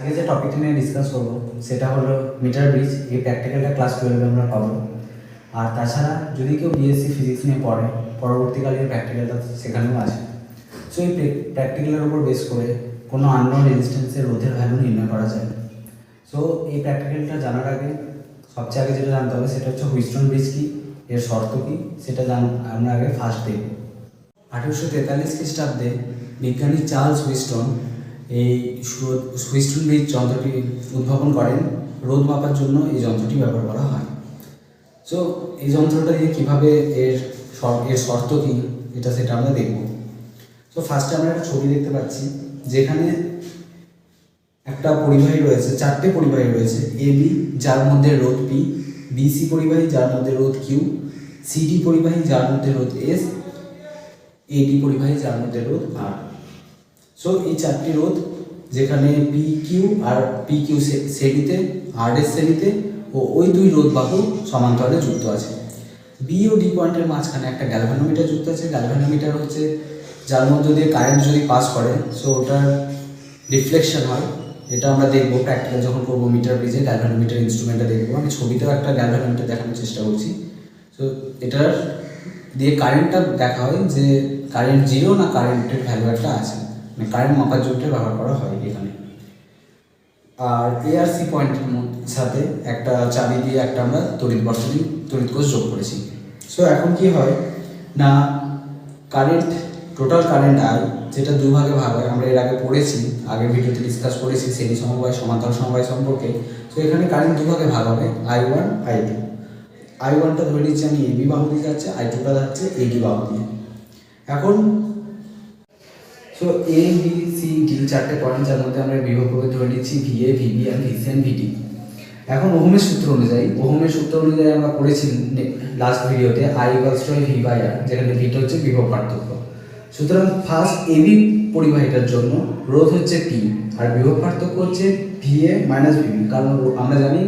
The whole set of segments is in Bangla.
আজকে যে টপিকটা নিয়ে ডিসকাস করবো সেটা হলো মিটার ব্রিজ। এই প্র্যাকটিক্যালটা ক্লাস 12 আমরা পাবো। আর তাছাড়া যদি কেউ বিএসসি ফিজিক্স নিয়ে পড়ে, পরবর্তীকালে প্র্যাকটিক্যালটা সেখানেও আছে। সো এই প্র্যাকটিক্যালের উপর বেস করে কোনো আননোন রেজিস্ট্যান্সের রোধের ভ্যালু নির্ণয় করা যায়। সো এই প্র্যাকটিক্যালটা জানার আগে সবচেয়ে আগে যেটা জানতে হবে সেটা হচ্ছে হুইস্টন ব্রিজ কি, এর শর্ত কী, সেটা আমরা আগে ফার্স্ট দেখব। 1843 খ্রিস্টাব্দে বিজ্ঞানী চার্লস হুইস্টন এই হুইস্টন ব্রিজ যন্ত্রটি উদ্ভাবন করেন। রোধ মাপার জন্য এই যন্ত্রটি ব্যবহার করা হয়। সো এই যন্ত্রটা দিয়ে কীভাবে এর শর্ত কী সেটা আমরা দেখব। সো ফার্স্টে আমরা একটা ছবি দেখতে পাচ্ছি যেখানে একটা পরিবাহী রয়েছে, চারটে পরিবাহী রয়েছে। এবি যার মধ্যে রোধ পি, বিসি পরিবাহী যার মধ্যে রোধ কিউ, সিডি পরিবাহী যার মধ্যে রোধ এস, এডি পরিবাহী যার মধ্যে রোধ আর। সো এই চারটি রোধ যেখানে P Q R P Q শ্রেণীতে, আর এস শ্রেণীতে ও ওই দুই রোধ বাহু সমান্তরালে যুক্ত আছে। বি ও ডি পয়েন্টের মাঝখানে একটা গ্যালভানোমিটার যুক্ত আছে। গ্যালভানোমিটার হচ্ছে যার মধ্যে দিয়ে কারেন্ট যদি পাস করে সো ওটার রিফ্লেকশন হয়। এটা আমরা দেখবো প্র্যাকটিক্যাল যখন করবো মিটার ব্রিজে, গ্যালভানোমিটার ইনস্ট্রুমেন্টটা দেখবো। আমি ছবিতেও একটা গ্যালভানোমিটার দেখানোর চেষ্টা করছি। সো এটার দিয়ে কারেন্টটা দেখা হয় যে কারেন্ট জিরো না কারেন্টের ভ্যালু একটা আছে, মানে কারেন্ট মাপার যন্ত্রে ব্যবহার করা হয় এখানে। আর এআরসি পয়েন্টের সাথে একটা চাবি দিয়ে একটা আমরা তড়িৎ কোষ যোগ করেছি। সো এখন কি হয় না, কারেন্ট, টোটাল কারেন্ট আই যেটা দুভাগে ভাগ হয়, আমরা এর আগে পড়েছি, আগের ভিডিওতে ডিসকাস করেছি শ্রেণী সমবায় সমান্তরাল সমবায় সম্পর্কে। সো এখানে কারেন্ট দুভাগে ভাগ হবে, I1 I2। I1টা ধরে নিচ্ছি আমি এবি বাহু দিয়ে যাচ্ছে, I2টা যাচ্ছে এডি বাহু দিয়ে। এখন so A B C D চারটে পয়েন্ট যার মধ্যে আমরা বিভব প্রভেদ ধরে নিচ্ছি ভিএ, ভিবি আর ভিসি এন্ড ভিডি। এখন ওহমের সূত্র অনুযায়ী আমরা পড়েছি লাস্ট ভিডিওতে I = V বাই আর, যেখানে ভিটা হচ্ছে বিভব পার্থক্য। সুতরাং ফার্স্ট এবি পরিবাহিতার জন্য রোধ হচ্ছে পি আর বিভব পার্থক্য হচ্ছে ভিএ মাইনাস ভিবি। কারণ আমরা জানি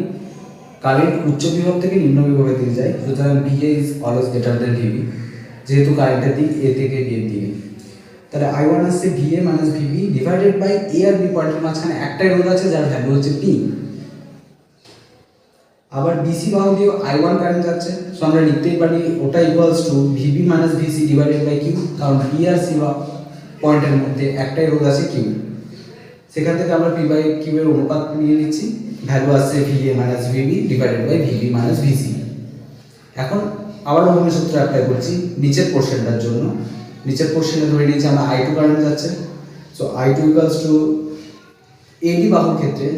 কারেন্ট উচ্চ বিভব থেকে নিম্ন বিভবের দিকে যায়। সুতরাং VA is always greater than VB, যেহেতু কারেন্টের দিক এ থেকে বি এর দিকে। তাহলে I1 আসছে VA minus VB divided by A আর বি পয়েন্টের মাঝখানে একটাই রোধ আছে যার ভ্যালু হচ্ছে পি। আবার বিসি বাহু দিয়ে I1 কারেন্ট যাচ্ছে, সো আমরা লিখতেই পারি ওটা equals to VB minus VC divided by Q, কারণ পি আর সি পয়েন্টের মধ্যে একটাই রোধ আছে কিউ। সেখান থেকে আমরা পি বাই কিউ এর অনুপাত নিয়ে নিচ্ছি, ভ্যালু আসছে VA minus VB divided by VB minus VC. এখন আবার ওহমের সূত্র অ্যাপ্লাই করছি নিচের পোর্শনটার জন্য। নিচের পোর্শনে ধরে নিয়েছি আমরা I2 কারেন্ট যাচ্ছে। সো I2 ইকুয়ালস টু এডি বাহুর ক্ষেত্রে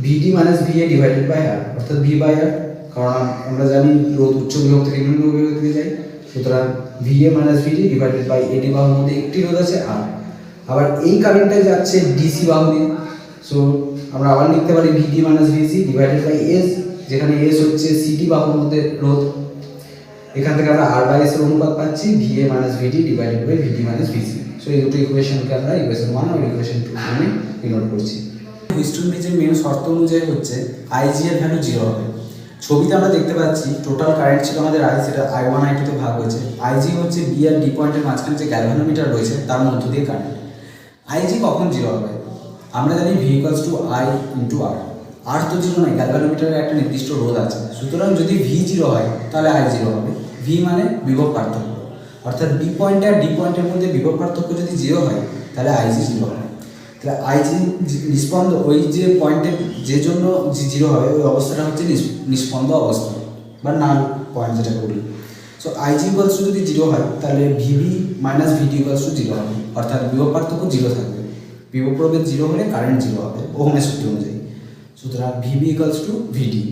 ভিডি মাইনাস ভিএ ডিভাইডেড বাই আর, অর্থাৎ ভি বাই আর, কারণ আমরা জানি রোধ উচ্চ বিভব থেকে নিম্ন বিভব থেকে যায়। সুতরাং VA minus VD divided by AD বাহুর মধ্যে একটি রোধ আছে আর। আবার এই কারেন্টটা যাচ্ছে ডিসি বাহু দিয়ে। সো আমরা আবার লিখতে পারি VD minus VC divided by S, যেখানে এস হচ্ছে সিডি বাহুর মধ্যে রোধ। এখান থেকে আমরা আর বাই এস এর অনুপাত পাচ্ছি VA minus VD divided by VD minus VC. So এই দুটো ইকুয়েশনকে আমরা ইকুয়েশন 1 আর ইকুয়েশন 2 নামে ডিনোট করছি। হুইস্টন ব্রিজের মেন শর্ত অনুযায়ী হচ্ছে আইজি এর ভ্যালু 0 হবে। ছবিতে আমরা দেখতে পাচ্ছি টোটাল কারেন্ট ছিল আমাদের আই, সেটা I1 I2 তে ভাগ হয়েছে। আইজি হচ্ছে বি আর ডি পয়েন্টের মাঝখানে যে গ্যালভানোমিটার রয়েছে তার মধ্য দিয়ে কারেন্ট। আইজি কখন 0 হবে? আমরা জানি V = I × R। আর তো 0 নয়, গ্যালভানোমিটারের একটা নির্দিষ্ট রোধ আছে। সুতরাং যদি V 0 হয় তাহলে I 0 হবে। V মানে বিভব পার্থক্য, অর্থাৎ বি পয়েন্ট আর ডি পয়েন্টের মধ্যে বিভব পার্থক্য যদি 0 হয় তাহলে আইজি 0 হবে। তাহলে আইজি নিষ্পন্দ, ওই যে পয়েন্টে যে জন্য 0 হবে ওই অবস্থাটা হচ্ছে নিষ্পন্দ অবস্থা বা নাল পয়েন্ট যেটা বলি। সো আইজি ইকুয়ালস টু যদি 0 হয় তাহলে VB minus VD equals to 0 হবে, অর্থাৎ বিভব পার্থক্য 0 থাকবে। বিভব প্রভেদ 0 হলে কারেন্ট 0 হবে ওহমের সূত্র অনুযায়ী। সুতরাং ভিবি ইকুয়ালস টু ভিডি।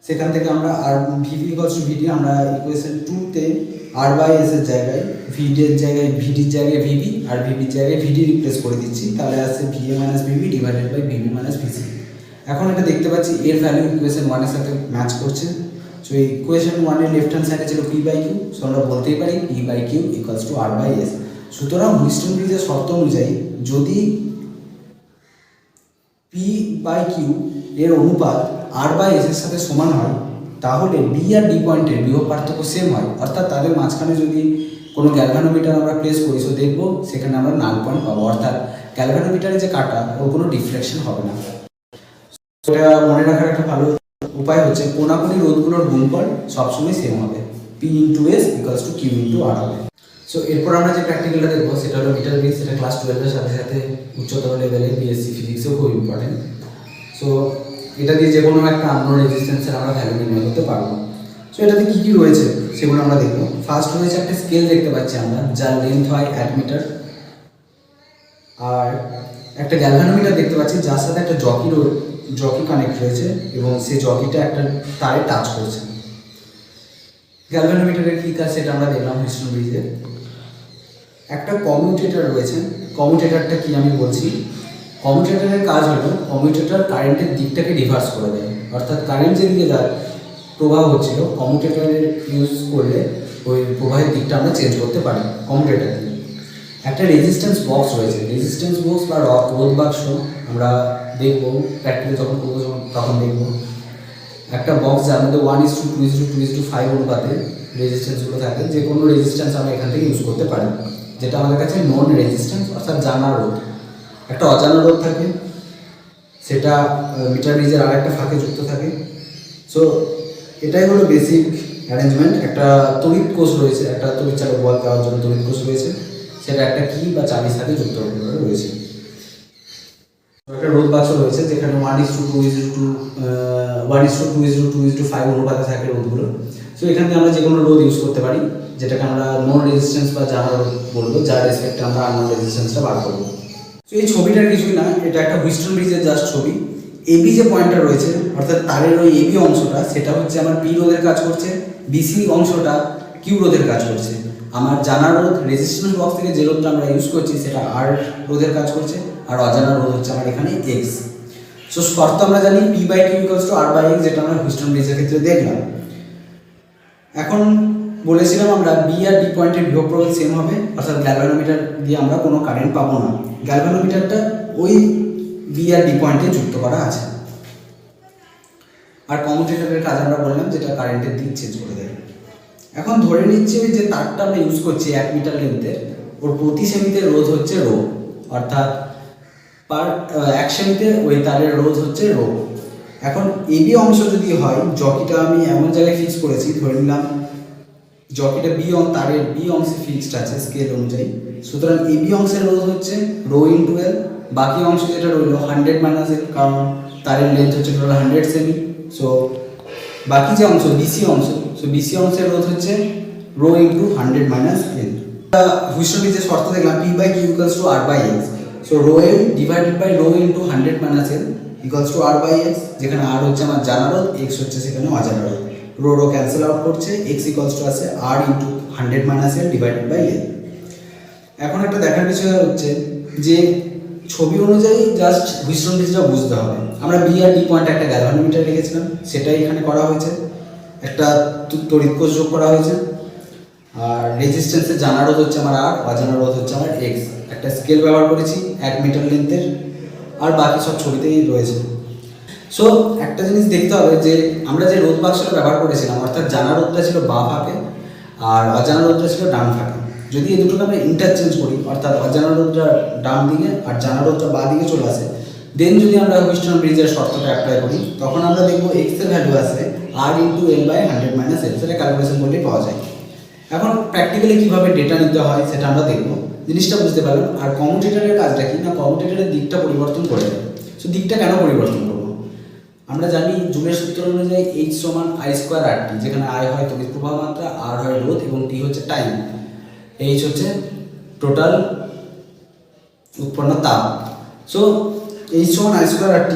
সেখান থেকে আমরা আর ভিবি ইকুয়ালস টু ভিডি আমরা ইকুয়েশন 2-তে আর বাই এস এর জায়গায় ভিডির জায়গায় ভিডির জায়গায় ভিবি আর ভিবির জায়গায় ভিডি রিপ্লেস করে দিচ্ছি, তাহলে আসছে VA minus VB divided by VB minus VC. এখন এটা দেখতে পাচ্ছি এর ভ্যালু ইকুয়েশন 1 এর সাথে ম্যাচ করছে। সো এই ইকুয়েশন 1 এর লেফট হ্যান্ড সাইডে ছিল পি বাই কিউ, সো আমরা বলতেই পারি P by Q equals to R by S. সুতরাং হুইস্টন ব্রিজের শর্ত অনুযায়ী যদি পি বাই কিউ এর অনুপাত আর বাই এস এর সাথে সমান হয় তাহলে বি আর ডি পয়েন্টের বিভব পার্থক্য সেম হয়, অর্থাৎ তাদের মাঝখানে যদি কোনো গ্যালভানোমিটার আমরা প্লেস করি সো দেখবো সেখানে আমরা নাল পয়েন্ট পাবো, অর্থাৎ গ্যালভানোমিটারে যে কাটা ওর কোনো ডিফ্লেকশন হবে না। এটা মনে রাখার একটা ভালো উপায় হচ্ছে কোনাকুনি রোধগুলোর গুণফল সবসময় সেম হবে, P into S equals to Q into R হবে। সো এরপর আমরা যে প্র্যাকটিক্যালটা দেখবো সেটা হলো মিটার ব্রিজ। সেটা ক্লাস 12-এর সাথে সাথে উচ্চতর লেভেলে বিএসসি ফিজিক্সেও খুব ইম্পর্টেন্ট। সো এটা দিয়ে যে কোনো একটা আননোন রেজিস্ট্যান্সের আমরা ভ্যালু নির্ণয় করতে পারবো। সো এটাতে কী কী রয়েছে সেগুলো আমরা দেখবো। ফার্স্ট রয়েছে একটা স্কেল দেখতে পাচ্ছি আমরা, যার লেন্থ হয় 1 মিটার। আর একটা গ্যালভানোমিটার দেখতে পাচ্ছি যার সাথে একটা জকি কানেক্ট রয়েছে এবং সেই জকিটা একটা তারে টাচ করছে। গ্যালভানোমিটারের কী কাজ সেটা আমরা দেখলাম হিস্টোন ব্রিজে। একটা কমিউটেটর রয়েছে। কমিউটেটরটা কি আমি বলছি, কমিউটেটরের কাজ হলো কমিউটেটর কারেন্টের দিকটাকে রিভার্স করে দেয়, অর্থাৎ কারেন্ট যেদিকে যার প্রবাহ হচ্ছিল কমিউটেটরের ইউজ করলে ওই প্রবাহের দিকটা আমরা চেঞ্জ করতে পারি কমিউটেটর দিয়ে। একটা রেজিস্ট্যান্স বক্স রয়েছে। রেজিস্ট্যান্স বক্স বা রোধ বাক্স আমরা দেখবো প্র্যাকটিক্যাল যখন করবো তখন দেখবো। একটা বক্স যার মধ্যে 1:2:2:5 অনুপাতে রেজিস্ট্যান্সগুলো থাকে। যে কোনো রেজিস্ট্যান্স আমরা এখান থেকে ইউজ করতে পারি, যেটা আমাদের কাছে নন রেজিস্ট্যান্স অর্থাৎ জানা রোধ। একটা অজানা রোধ থাকে, সেটা মিটার ব্রিজের আর একটা ফাঁকে যুক্ত থাকে। সো এটাই হলো বেসিক অ্যারেঞ্জমেন্ট। একটা তড়িৎ কোষ রয়েছে, একটা তড়িৎ চালক বল দেওয়ার জন্য তড়িৎ কোষ রয়েছে, সেটা একটা কি বা চাবির সাথে যুক্ত রয়েছে। একটা রোধ বাক্স রয়েছে যেখানে 1:2:2:5 অনুপাতে থাকে রোধগুলো। সো এখান থেকে আমরা যে কোনো রোধ ইউজ করতে পারি, যেটাকে আমরা নন রেজিস্ট্যান্স বা জানা রোধ বলবো, যার রেসপেক্টে আমরা আননোন রেজিস্ট্যান্সটা বার করবো। তো এই ছবিটার কিছুই না, এটা একটা হুইস্টন ব্রিজের জাস্ট ছবি। এবি যে পয়েন্টটা রয়েছে অর্থাৎ তারের ওই এবি অংশটা, সেটা হচ্ছে আমার পি রোধের কাজ করছে, বিসি অংশটা কিউ রোধের কাজ করছে। আমার জানা রোধ রেজিস্ট্যান্স বক্স থেকে যে রোধটা আমরা ইউজ করছি সেটা আর রোধের কাজ করছে, আর অজানা রোধ হচ্ছে আমার এখানে এক্স। সো শর্ত আমরা জানি P/Q ইকুয়ালস টু R/X, যেটা আমরা হুইস্টন ব্রিজের ক্ষেত্রে দেখলাম। এখন বলেছিলাম আমরা বি আর ডি পয়েন্টের বিভব প্রভেদ সেম হবে, অর্থাৎ গ্যালভানোমিটার দিয়ে আমরা কোনো কারেন্ট পাবো না। গ্যালভানোমিটারটা ওই বি আর ডি পয়েন্টে যুক্ত করা আছে। আর কমিউটেটরের কাজ আমরা বললাম, যেটা কারেন্টের দিক চেঞ্জ করে দেয়। এখন ধরে নিচ্ছি ওই যে তারটা আমরা ইউজ করছি 1 মিটার লেন্থের, ওর প্রতি সেমিতে রোধ হচ্ছে রো, অর্থাৎ পার 1 সেমিতে ওই তারের রোধ হচ্ছে রো। এখন এবি অংশ যদি হয়, জকিটা আমি এমন জায়গায় ফিক্স করেছি, ধরে নিলাম জকিটা তারের বি অংশে ফিক্সড আছে স্কেল অনুযায়ী। সুতরাং এবি অংশের রোধ হচ্ছে রো ইন্টু এল, বাকি অংশ যেটা রইল 100 মাইনাস এল, কারণ তারের লেন্থ হচ্ছে টোটাল 100 সেমি। সো বাকি যে অংশ বিসি অংশ, সো বিসি অংশের রোধ হচ্ছে rho into 100 minus L. Wheatstone ব্রিজের শর্ত দেখলাম P/Q equals to R/X। So rho L divided by rho into 100 minus L equals to R/X, যেখানে আর হচ্ছে আমার জানা রোধ, এক্স হচ্ছে সেখানে অজানা রোধ। রো ক্যান্সেল আউট করছে, এক্স ইকুয়ালস টু আছে R into 100 minus L divided by L. এখন একটা দেখার বিষয় হচ্ছে যে ছবি অনুযায়ী জাস্ট হুইস্টন ব্রিজটা বুঝতে হবে। আমরা বি আর ডি পয়েন্টে একটা গ্যালভানোমিটার রেখেছিলাম, সেটাই এখানে করা হয়েছে। একটা তড়িৎ কোষ যোগ করা হয়েছে, আর রেজিস্ট্যান্সের জানা রোধ হচ্ছে আমার আর, অজানা রোধ হচ্ছে আমার এক্স। একটা স্কেল ব্যবহার করেছি 1 মিটার লেন্থের, আর বাকি সব ছবিতেই রয়েছে। সো একটা জিনিস দেখতে হবে যে আমরা যে রোধ বাক্সটা ব্যবহার করেছিলাম, অর্থাৎ জানা রোধটা ছিল বাঁ ফাঁকে আর অজানা রোধটা ছিল ডান ফাঁকে। যদি এই দুটোকে আমরা ইন্টারচেঞ্জ করি, অর্থাৎ অজানা রোধটা ডান দিকে আর জানা রোধটা বাঁ দিকে চলে আসে, দেন যদি আমরা হুইস্টন ব্রিজের শর্তটা অ্যাপ্লাই করি, তখন আমরা দেখবো এক্স এর ভ্যালু আসে R into L by 100 minus L. সেটা ক্যালকুলেশন করলেই পাওয়া যায়। এখন প্র্যাকটিক্যালি কীভাবে ডেটা নিতে হয় সেটা আমরা দেখবো, জিনিসটা বুঝতে পারলাম। আর কমিউটেটরের কাজটা কি না, কমিউটেটরের দিকটা পরিবর্তন করে দেয়। সো দিকটা কেন পরিবর্তন করবো? আমরা জানি জুলের সূত্র অনুযায়ী H সমান I²RT, যেখানে I হয় তড়িৎ প্রবাহ মাত্রা, R হয় রোধ এবং T হচ্ছে টাইম, H হচ্ছে টোটাল উৎপন্ন তাপ। সো H সমান I²RT,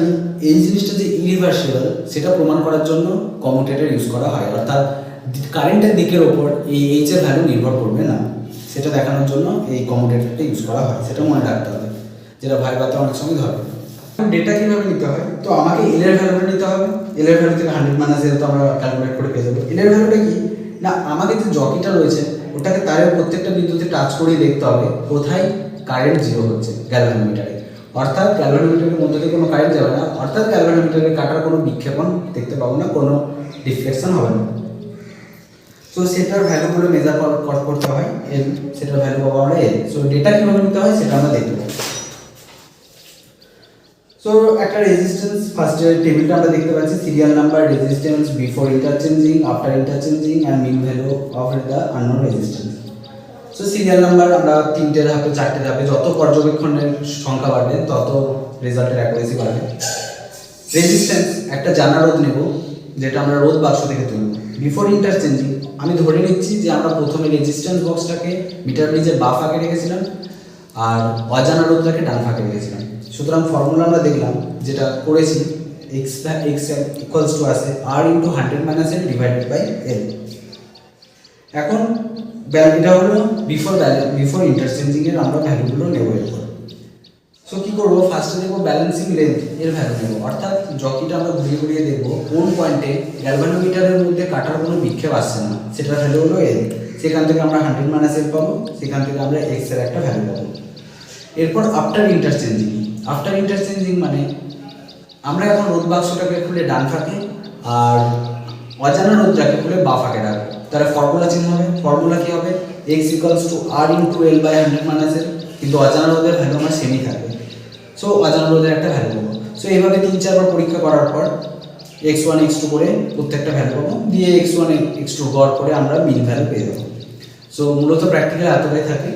এই জিনিসটা যে ইরিভার্সিবল সেটা প্রমাণ করার জন্য কমিউটেটর ইউজ করা হয়, অর্থাৎ কারেন্টের দিকের ওপর এই H এর ভ্যালু নির্ভর করবে না, সেটা দেখানোর জন্য এই কমিউটেটরটা ইউজ করা হয়। সেটা মনে রাখতে হবে, যেটা ভাইভাতে অনেক সময় ধরে। ডেটা কীভাবে নিতে হয়? তো আমাকে এল এর ভ্যালুটা নিতে হবে। এল এর ভ্যালু থেকে 100 মাইনাস এল তো আমরা ক্যালকুলেট করে পেয়ে যাবো। এল এর ভ্যালুটা কি না, আমাদের যে জকিটা রয়েছে ওটাকে তারের প্রত্যেকটা বিন্দুতে টাচ করিয়ে দেখতে হবে কোথায় কারেন্ট জিরো হচ্ছে গ্যালভানোমিটারে, অর্থাৎ গ্যালভানোমিটারের মধ্যে দিয়ে কোনো কারেন্ট যাবে না, অর্থাৎ গ্যালভানোমিটারের কাটার কোনো বিক্ষেপণ দেখতে পাবো না, কোনো ডিফ্লেকশন হবে না। সো সেটার ভ্যালুগুলো মেজার করতে হয় এল, সেটার ভ্যালু পাবো আমরা এল। সো ডেটা কীভাবে নিতে হয় সেটা আমরা দেখবো। তো একটা রেজিস্ট্যান্স ফার্স্টে টেবিলটা আমরা দেখতে পাচ্ছি, serial number, resistance, before interchanging, after interchanging and mean value of the unknown resistance. So serial number আমরা 3টে ধাপে 4টে ধাপে, যত পর্যবেক্ষণের সংখ্যা বাড়বে তত রেজাল্টের অ্যাকুরেসি বাড়বে। রেজিস্ট্যান্স একটা জানা রোধ নেব, যেটা আমরা রোধ বাক্স থেকে তুলব। বিফোর ইন্টারচেঞ্জিং আমি ধরে নিচ্ছি যে আমরা প্রথমে রেজিস্ট্যান্স বক্সটাকে মিটার ব্রিজের বা ফাঁকে রেখেছিলাম আর অজানা রোধটাকে ডান ফাঁকে রেখেছিলাম। সুতরাং ফর্মুলা আমরা দেখলাম যেটা করেছি, x ইকুয়ালস টু আছে r into 100 minus l divided by l। এখন এটা হলো বিফোর ইন্টারচেঞ্জিং এর আমরা ভ্যালুগুলো নেব এরপর। সো কি করবো, ফার্স্টে দেখবো ব্যালেন্সিং লেন্থ এর ভ্যালু নেব, অর্থাৎ জকিটা আমরা ঘুরিয়ে ঘুরিয়ে দেখবো কোন পয়েন্টে গ্যালভানোমিটারের মধ্যে কাটার কোনো বিক্ষেপ আসছে না, সেটার ভ্যালু হলো l। সেখান থেকে আমরা 100 মাইনাস l পাবো, সেখান থেকে আমরা x এর একটা ভ্যালু পাবো। এরপর আফটার ইন্টারচেঞ্জিং মানে আমরা এখন রোধ বাক্সটাকে খুলে ডান ফাঁকে আর অজানা রোধটাকে খুলে বা ফাঁকে রাখবো। তাহলে ফর্মুলা চেঞ্জ হবে। ফর্মুলা কি হবে, x equals to r into l by 100 minus l, কিন্তু অজানা রোধের ভ্যালু আমার সেমই থাকবে। সো অজানা রোধের একটা ভ্যালু পাবো। সো এইভাবে 3-4 বার পরীক্ষা করার পর x1 x2 করে প্রত্যেকটা ভ্যালু পাবো, দিয়ে x1 x2 গড় করে আমরা মিন ভ্যালু পেয়ে যাবো। সো মূলত প্র্যাকটিক্যাল এতটাই থাকে।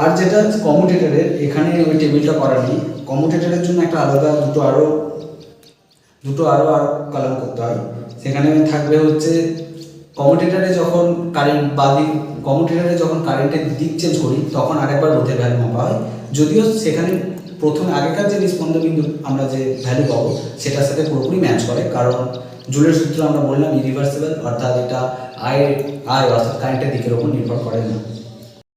আর যেটা কমিউটেটরের, এখানে ওই টেবিলটা করা নেই, কমিউটেটরের জন্য একটা আলাদা দুটো আরও কলাম করতে হয়। সেখানে থাকবে হচ্ছে কমিউটেটরে যখন কারেন্টের দিক চেঞ্জ করি তখন আরেকবার রোধের ভ্যালু মাপা হয়, যদিও সেখানে প্রথমে আগেকার যে নিষ্পন্দ বিন্দু আমরা যে ভ্যালু পাবো সেটার সাথে পুরোপুরি ম্যাচ করে, কারণ জুলের সূত্র আমরা বললাম ইরিভার্সিবল, অর্থাৎ এটা আই অর্থাৎ কারেন্টের দিকের ওপর নির্ভর করে না।